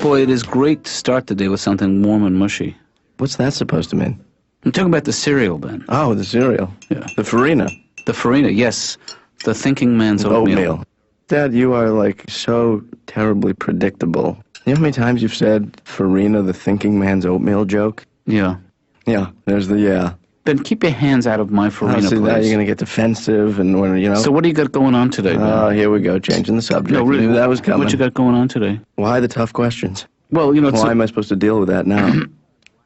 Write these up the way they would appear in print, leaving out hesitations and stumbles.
Boy, it is great to start the day with something warm and mushy. What's that supposed to mean? I'm talking about the cereal, Ben. Oh, the cereal. Yeah. The farina. The farina, yes. The thinking man's oatmeal. Dad, you are, like, so terribly predictable. You know how many times you've said farina, the thinking man's oatmeal joke? Yeah. Yeah, there's the yeah. Ben, keep your hands out of my farina, see, please. now you're going to get defensive and, you know. So what do you got going on today, Ben? Oh, here we go, changing the subject. No, really, knew that was coming. What you got going on today? Why the tough questions? Well, you know, why am I supposed to deal with that now?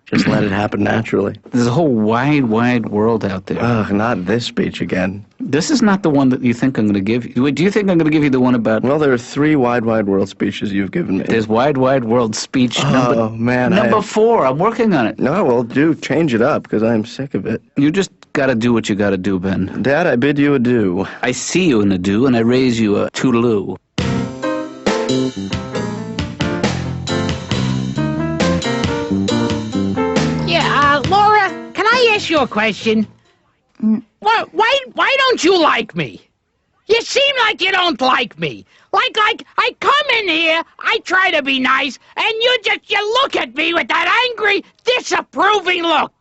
Just let it happen naturally. There's a whole wide, wide world out there. Ugh, not this speech again. This is not the one that you think I'm going to give you. Do you think I'm going to give you the one about... Well, there are 3 wide, wide world speeches you've given me. There's wide, wide world speech number 4. I'm working on it. No, well, do change it up, because I'm sick of it. You just got to do what you got to do, Ben. Dad, I bid you adieu. I see you in a do, and I raise you a toodaloo. Laura, can I ask you a question? Why don't you like me? You seem like you don't like me. Like, I come in here, I try to be nice, and you look at me with that angry, disapproving look.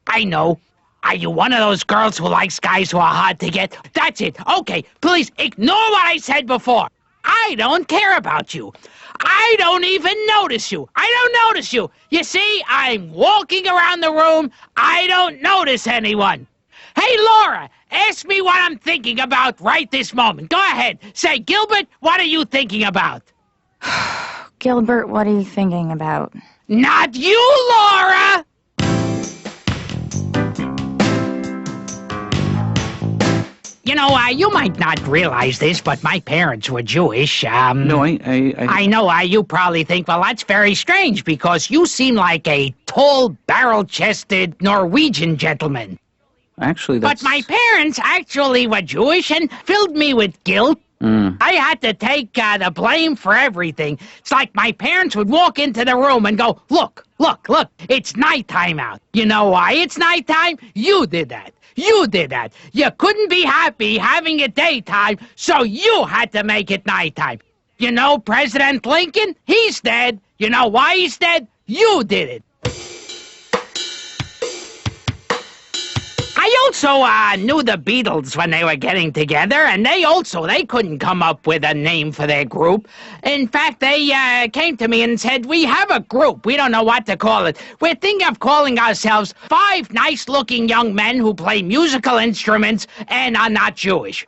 I know. Are you one of those girls who likes guys who are hard to get? That's it. Okay, please ignore what I said before. I don't care about you. I don't even notice you. I don't notice you. You see, I'm walking around the room. I don't notice anyone. Hey, Laura, ask me what I'm thinking about right this moment. Go ahead. Say, Gilbert, what are you thinking about? Gilbert, what are you thinking about? Not you, Laura! You know, you might not realize this, but my parents were Jewish. No, I know, you probably think, well, that's very strange, because you seem like a tall, barrel-chested Norwegian gentleman. Actually, that's... But my parents actually were Jewish and filled me with guilt. I had to take the blame for everything. It's like my parents would walk into the room and go, look, it's nighttime out. You know why it's nighttime? You did that. You did that. You couldn't be happy having it daytime, so you had to make it nighttime. You know President Lincoln? He's dead. You know why he's dead? You did it. I also knew the Beatles when they were getting together, and they couldn't come up with a name for their group. In fact, they came to me and said, we have a group. We don't know what to call it. We're thinking of calling ourselves 5 nice-looking young men who play musical instruments and are not Jewish.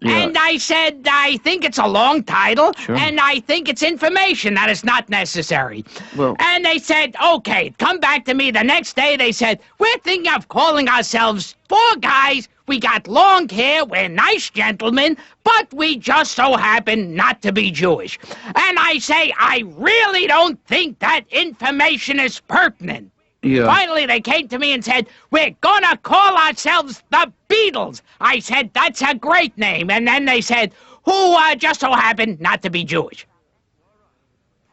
Yeah. And I said, I think it's a long title, sure. And I think it's information that is not necessary. Well, and they said, okay, come back to me the next day. They said, we're thinking of calling ourselves 4 guys. We got long hair, we're nice gentlemen, but we just so happen not to be Jewish. And I say, I really don't think that information is pertinent. Yeah. Finally, they came to me and said, we're gonna call ourselves the Beatles. I said, that's a great name. And then they said, who just so happened not to be Jewish.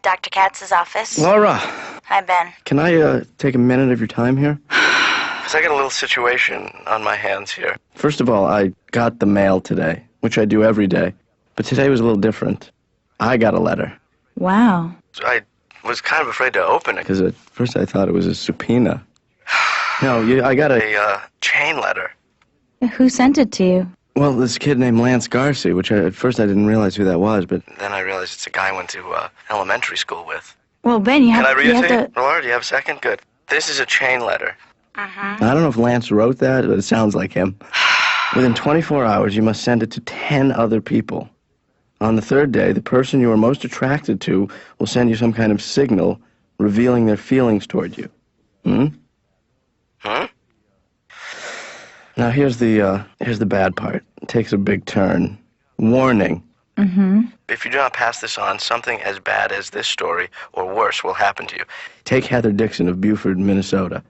Dr. Katz's office. Laura. Hi, Ben. Can I take a minute of your time here? Because I got a little situation on my hands here. First of all, I got the mail today, which I do every day. But today was a little different. I got a letter. Wow. So I was kind of afraid to open it, because at first I thought it was a subpoena. No, I got a chain letter. Who sent it to you? Well, this kid named Lance Garcia, which at first I didn't realize who that was, but then I realized it's a guy I went to elementary school with. Well, Ben, you have to... Can I read it to you? Laura, do you have a second? Good. This is a chain letter. I don't know if Lance wrote that, but it sounds like him. Within 24 hours, you must send it to 10 other people. On the 3rd day, the person you are most attracted to will send you some kind of signal revealing their feelings toward you. Now, here's the bad part. It takes a big turn. Warning. If you do not pass this on, something as bad as this story, or worse, will happen to you. Take Heather Dixon of Beaufort, Minnesota.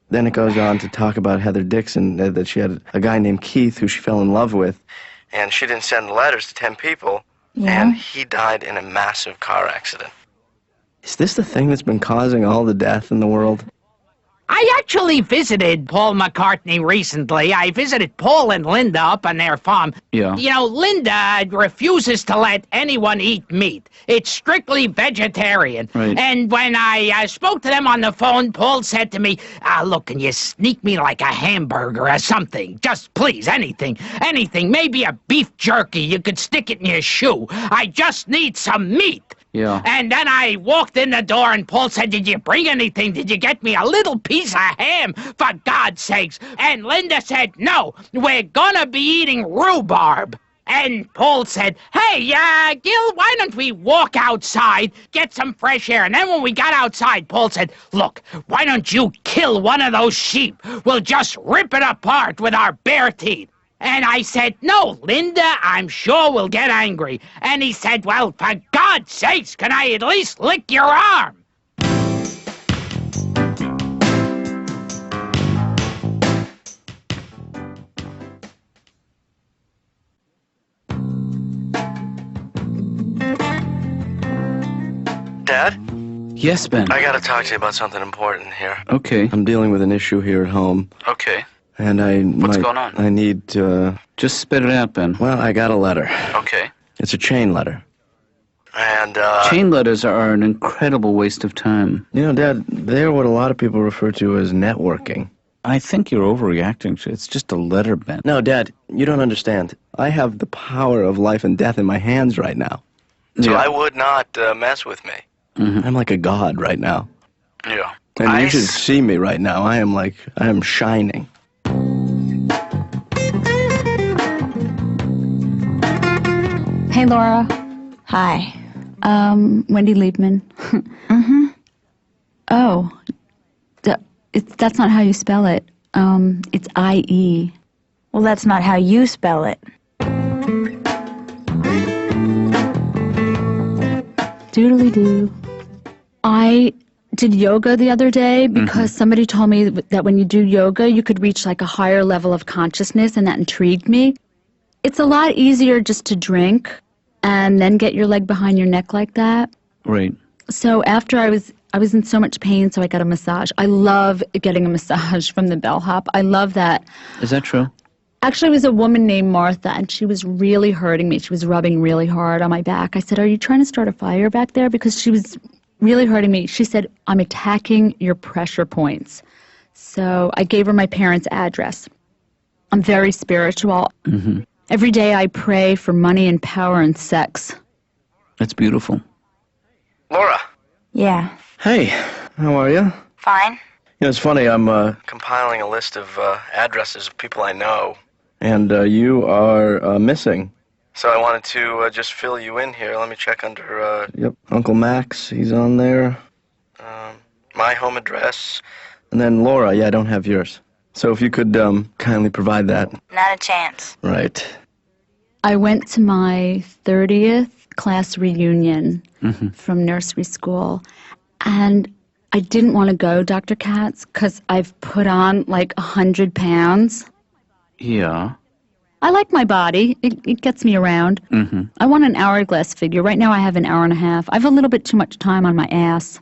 Then it goes on to talk about Heather Dixon, that she had a guy named Keith who she fell in love with. And she didn't send letters to 10 people. Yeah. And he died in a massive car accident. Is this the thing that's been causing all the death in the world? I actually visited Paul McCartney recently. I visited Paul and Linda up on their farm. Yeah. You know, Linda refuses to let anyone eat meat. It's strictly vegetarian. Right. And when I spoke to them on the phone, Paul said to me, look, can you sneak me like a hamburger or something? Just please, anything. Maybe a beef jerky. You could stick it in your shoe. I just need some meat. Yeah. And then I walked in the door and Paul said, did you bring anything? Did you get me a little piece of ham, for God's sakes? And Linda said, no, we're gonna be eating rhubarb. And Paul said, hey, Gil, why don't we walk outside, get some fresh air? And then when we got outside, Paul said, look, why don't you kill one of those sheep? We'll just rip it apart with our bare teeth. And I said, no, Linda, I'm sure we'll get angry. And he said, well, for God's sakes, can I at least lick your arm? Dad? Yes, Ben. I gotta talk to you about something important here. Okay. I'm dealing with an issue here at home. Okay. And What's going on? I need to... Just spit it out, Ben. Well, I got a letter. Okay. It's a chain letter. And, Chain letters are an incredible waste of time. You know, Dad, they're what a lot of people refer to as networking. I think you're overreacting to it. It's just a letter, Ben. No, Dad, you don't understand. I have the power of life and death in my hands right now. So I would not mess with me. Mm-hmm. I'm like a god right now. Yeah. And you should see me right now. I am shining. Hey, Laura. Hi. Wendy Liebman. Mm-hmm. Oh, that's not how you spell it. It's I-E. Well, that's not how you spell it. Doodly-doo. I did yoga the other day because somebody told me that when you do yoga, you could reach like a higher level of consciousness, and that intrigued me. It's a lot easier just to drink and then get your leg behind your neck like that. Right. So after I was in so much pain, so I got a massage. I love getting a massage from the bellhop. I love that. Is that true? Actually, it was a woman named Martha, and she was really hurting me. She was rubbing really hard on my back. I said, are you trying to start a fire back there? Because she was really hurting me. She said, I'm attacking your pressure points. So I gave her my parents' address. I'm very spiritual. Mm-hmm. Every day I pray for money and power and sex. That's beautiful. Laura. Yeah. Hey, how are you? Fine. You know, it's funny, I'm compiling a list of addresses of people I know. And you are missing. So I wanted to just fill you in here. Let me check under... Yep, Uncle Max, he's on there. My home address. And then Laura, yeah, I don't have yours. So if you could kindly provide that. Not a chance. Right. I went to my 30th class reunion from nursery school, and I didn't want to go, Dr. Katz, because I've put on like 100 pounds. Yeah. I like my body. It gets me around. I want an hourglass figure. Right now I have an hour and a half. I have a little bit too much time on my ass.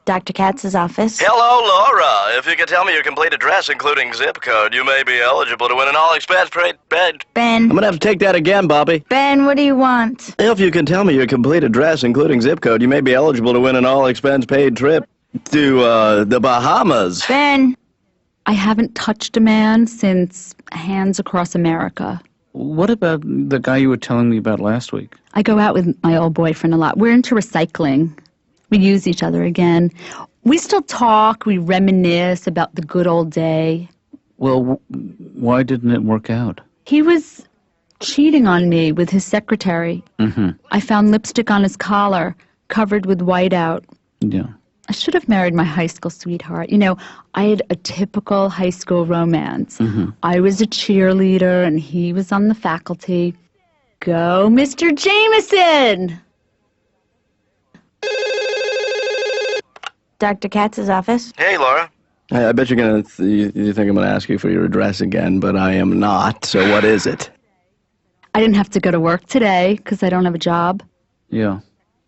Dr. Katz's office. Hello, Laura. If you could tell me your complete address, including zip code, you may be eligible to win an all-expense paid bed. Ben. I'm gonna have to take that again, Bobby. Ben, what do you want? If you can tell me your complete address, including zip code, you may be eligible to win an all-expense paid trip to, the Bahamas. Ben. I haven't touched a man since Hands Across America. What about the guy you were telling me about last week? I go out with my old boyfriend a lot. We're into recycling. We use each other again. We still talk. We reminisce about the good old day. Well, why didn't it work out? He was cheating on me with his secretary. I found lipstick on his collar, covered with whiteout. Yeah. I should have married my high school sweetheart. You know, I had a typical high school romance. I was a cheerleader, and he was on the faculty. Go, Mr. Jameson! Dr. Katz's office. Hey, Laura. I bet you're gonna you think I'm gonna ask you for your address again, but I am not. So what is it? I didn't have to go to work today because I don't have a job. Yeah.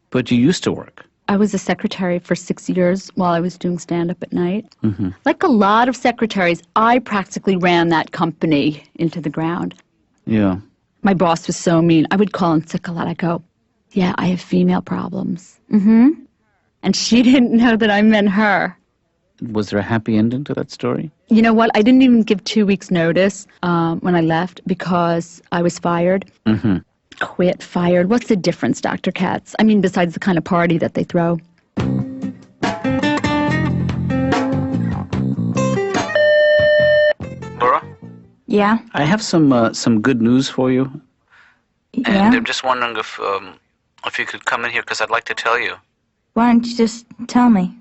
But you used to work. I was a secretary for 6 years while I was doing stand-up at night. Mm-hmm. Like a lot of secretaries, I practically ran that company into the ground. Yeah. My boss was so mean. I would call in sick a lot. I'd go, yeah, I have female problems. Mm-hmm. And she didn't know that I meant her. Was there a happy ending to that story? You know what? I didn't even give 2 weeks' notice when I left because I was fired. Mm-hmm. Quit, fired. What's the difference, Dr. Katz? I mean, besides the kind of party that they throw. Laura? Yeah? I have some good news for you. Yeah? And I'm just wondering if you could come in here, because I'd like to tell you. Why don't you just tell me?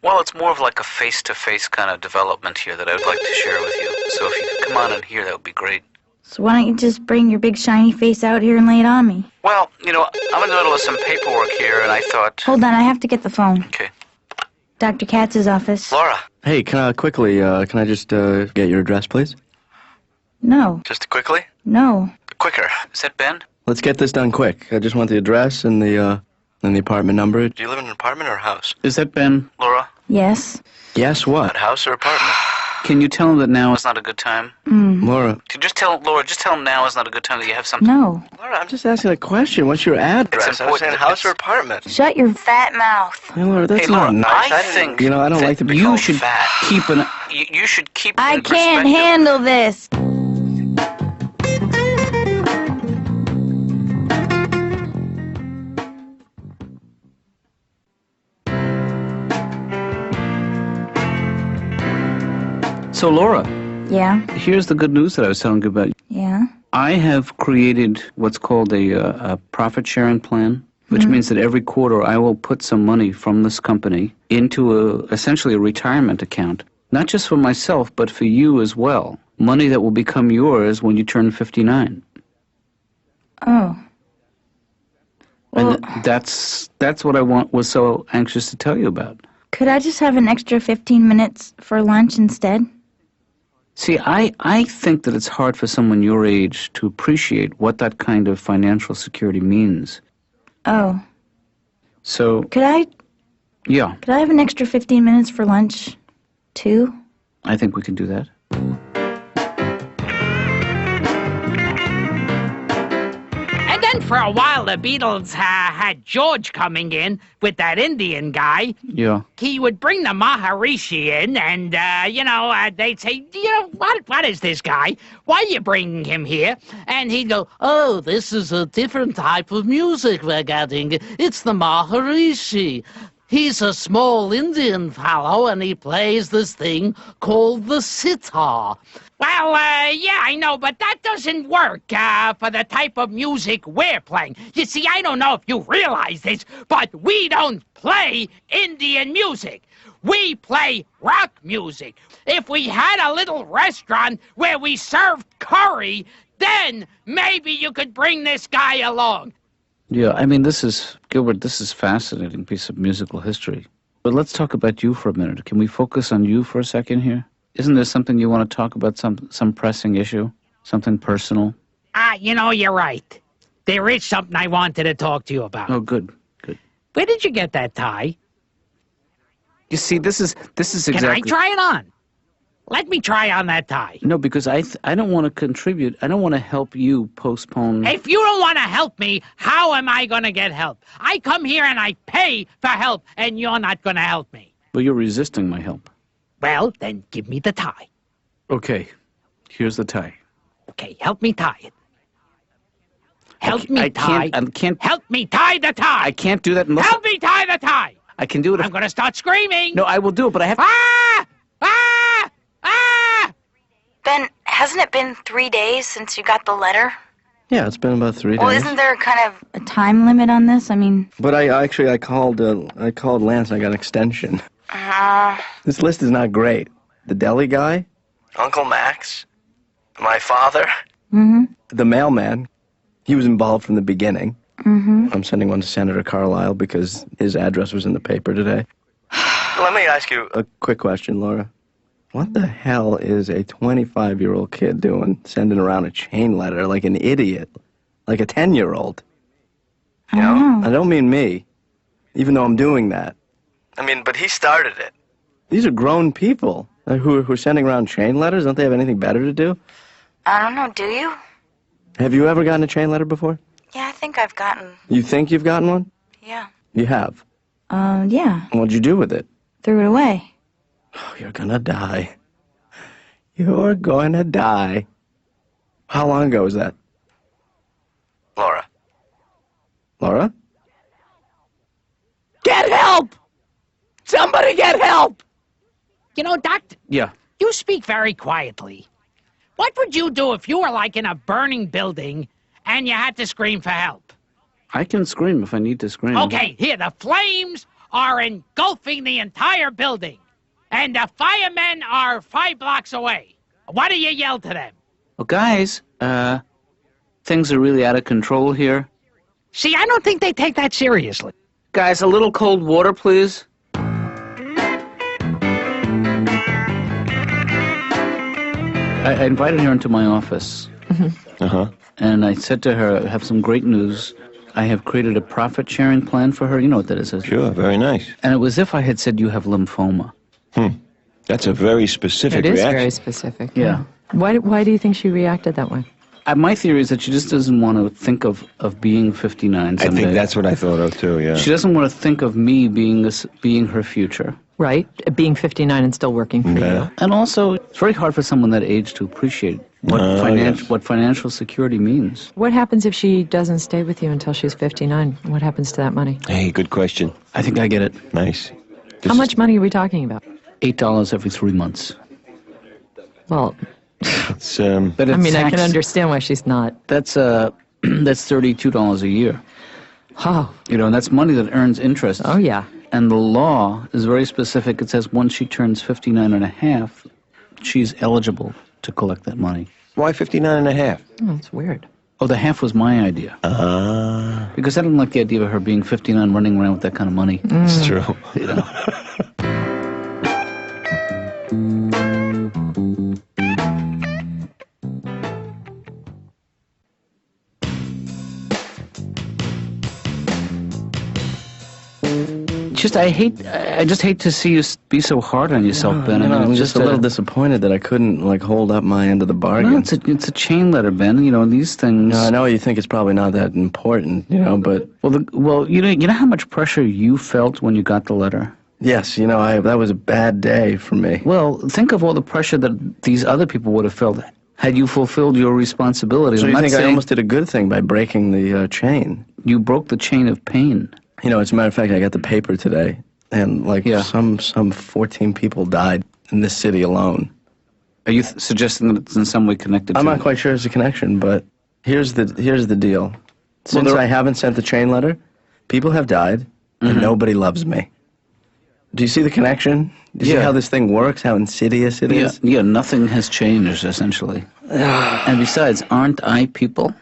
Well, it's more of like a face-to-face kind of development here that I would like to share with you. So if you could come on in here, that would be great. So why don't you just bring your big shiny face out here and lay it on me? Well, you know, I'm in the middle of some paperwork here, and I thought... Hold on, I have to get the phone. Okay. Dr. Katz's office. Laura. Hey, can I just get your address, please? No. Just quickly? No. Quicker. Is that Ben? Let's get this done quick. I just want the address and the apartment number. Do you live in an apartment or a house? Is that Ben? Laura? Yes. Yes, what? House or apartment? Can you tell him that now is not a good time? Laura. Just tell him now is not a good time, that you have something. No. Laura, I'm just asking a question. What's your address? It's important. I was saying house or apartment? Shut your fat mouth. Hey, Laura, that's Laura, not nice. I think you know, I don't like to be you called should fat. keep an. You should keep. I in can't perspective. handle this. So, Laura. Yeah? Here's the good news that I was telling you about. Yeah? I have created what's called a profit-sharing plan, which means that every quarter I will put some money from this company into essentially a retirement account, not just for myself, but for you as well. Money that will become yours when you turn 59. Oh. Well, And that's what I was so anxious to tell you about. could I just have an extra 15 minutes for lunch instead? See, I think that it's hard for someone your age to appreciate what that kind of financial security means. Oh. So, Could I yeah, have an extra 15 minutes for lunch, too? I think we can do that. And then for a while, the Beatles had George coming in with that Indian guy. Yeah. He would bring the Maharishi in, and, they'd say, what is this guy? Why are you bringing him here? And he'd go, oh, this is a different type of music we're getting. It's the Maharishi. He's a small Indian fellow, and he plays this thing called the sitar. Well, yeah, I know, but that doesn't work for the type of music we're playing. You see, I don't know if you realize this, but we don't play Indian music. We play rock music. If we had a little restaurant where we served curry, then maybe you could bring this guy along. Yeah, I mean, Gilbert, this is a fascinating piece of musical history. But let's talk about you for a minute. Can we focus on you for a second here? Isn't there something you want to talk about, some pressing issue? Something personal? You're right. There is something I wanted to talk to you about. Oh, good. Where did you get that tie? You see, this is exactly... Can I try it on? Let me try on that tie. No, because I don't want to contribute. I don't want to help you postpone... If you don't want to help me, how am I going to get help? I come here and I pay for help, and you're not going to help me. Well, you're resisting my help. Well, then give me the tie. Okay, here's the tie. Okay, help me tie it. Help me I tie. can't... Help me tie the tie. I can't do that unless... Help me tie the tie. I can do it if... I'm going to start screaming. No, I will do it, but I have... Ah! Ah! Ah! Ben, hasn't it been 3 days since you got the letter? Yeah, it's been about 3 days. Well, isn't there kind of a time limit on this? I mean... But I called Lance and I got an extension. This list is not great. The deli guy, Uncle Max, my father, the mailman. He was involved from the beginning. I'm sending one to Senator Carlisle because his address was in the paper today. Let me ask you a quick question, Laura. What the hell is a 25-year-old kid doing sending around a chain letter like an idiot, like a 10-year-old? You know? I don't mean me. even though I'm doing that. I mean, but he started it. These are grown people who are sending around chain letters. Don't they have anything better to do? I don't know, do you? Have you ever gotten a chain letter before? Yeah, I think I've gotten... You think you've gotten one? Yeah. You have? Yeah. What'd you do with it? Threw it away. Oh, you're gonna die. You're gonna die. How long ago was that? Laura. Laura? Get help! Somebody get help! You know, Doctor, Yeah. you speak very quietly. What would you do if you were like in a burning building and you had to scream for help? I can scream if I need to scream. Okay, here, the flames are engulfing the entire building, and the firemen are 5 blocks away. What do you yell to them? Well, guys, things are really out of control here. See, I don't think they take that seriously. Guys, a little cold water, please. I invited her into my office. And I said to her, I have some great news. I have created a profit-sharing plan for her. You know what that is? Sure, very nice. And it was if I had said you have lymphoma. That's a very specific It is reaction. very specific. Yeah. Why do you think she reacted that way? My theory is that she just doesn't want to think of being 59 someday. I think that's what I thought of, too, yeah. She doesn't want to think of me being her future. Right? Being 59 and still working for you. And also, it's very hard for someone that age to appreciate what financial security means. What happens if she doesn't stay with you until she's 59? What happens to that money? Hey, good question. I think I get it. Nice. How much money are we talking about? $8 every 3 months. Well, It's, But I it's mean, I can taxed. understand why she's not. That's $32 a year. Oh, You know, and that's money that earns interest. oh yeah. And the law is very specific. It says once she turns 59 and a half, she's eligible to collect that money. why 59 and a half? Oh, that's weird. Oh, the half was my idea. Because I didn't like the idea of her being 59 running around with that kind of money. It's true. You know? I just hate to see you be so hard on yourself, Ben. I'm it's just a little disappointed that I couldn't, hold up my end of the bargain. No, it's a chain letter, Ben. You know, these things... No, I know you think it's probably not that important, but... Well, you know how much pressure you felt when you got the letter? Yes, that was a bad day for me. Well, think of all the pressure that these other people would have felt had you fulfilled your responsibilities. So I'm you not think I saying almost did a good thing by breaking the chain? you broke the chain of pain. As a matter of fact, I got the paper today, and some 14 people died in this city alone. Are you suggesting that it's in some way connected? I'm to not quite sure it's a connection, but here's the deal. Since I haven't sent the chain letter, people have died, and nobody loves me. Do you see the connection? Do you see how this thing works, how insidious it is? Yeah, nothing has changed, essentially. And besides, aren't I people?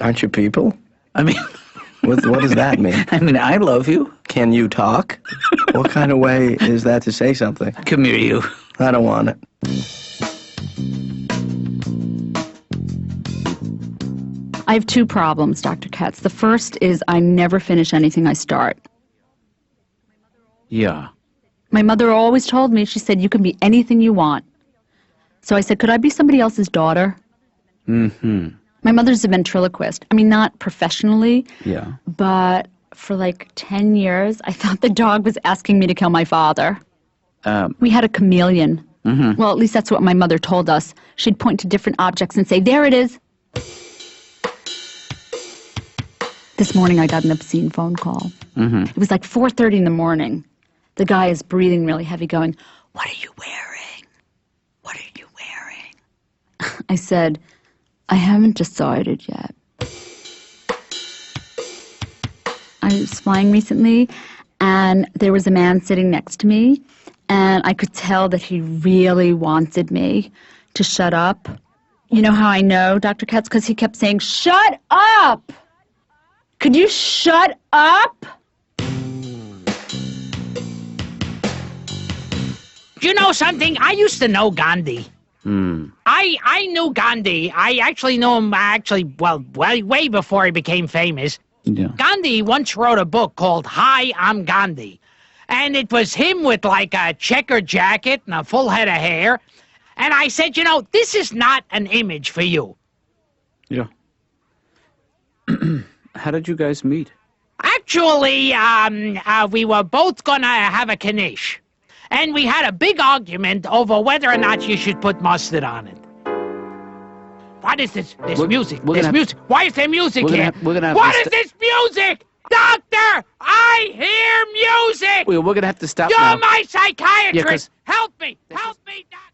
Aren't you people? I mean... What does that mean? I mean, I love you. Can you talk? What kind of way is that to say something? Come here, you. I don't want it. I have 2 problems, Dr. Katz. The first is I never finish anything I start. Yeah. My mother always told me, she said, you can be anything you want. So I said, could I be somebody else's daughter? Mm-hmm. My mother's a ventriloquist. I mean, not professionally, Yeah. but for 10 years, I thought the dog was asking me to kill my father. We had a chameleon. Mm-hmm. Well, at least that's what my mother told us. She'd point to different objects and say, there it is. This morning, I got an obscene phone call. Mm-hmm. It was 4:30 in the morning. The guy is breathing really heavy, going, what are you wearing? What are you wearing? I said, I haven't decided yet. I was flying recently, and there was a man sitting next to me, and I could tell that he really wanted me to shut up. You know how I know, Dr. Katz? Because he kept saying, shut up! Could you shut up? You know something? I used to know Gandhi. I knew Gandhi. I actually knew him, way before he became famous. Yeah. Gandhi once wrote a book called Hi, I'm Gandhi. And it was him with like a checkered jacket and a full head of hair. And I said, you know, this is not an image for you. Yeah. How did you guys meet? Actually, we were both gonna have a knish. And we had a big argument over whether or not you should put mustard on it. What is this? There's music. There's music. Why is there music here? What is this music? Doctor, I hear music! We're going to have to stop You're now. my psychiatrist! Yeah, Help me! Help me, doctor!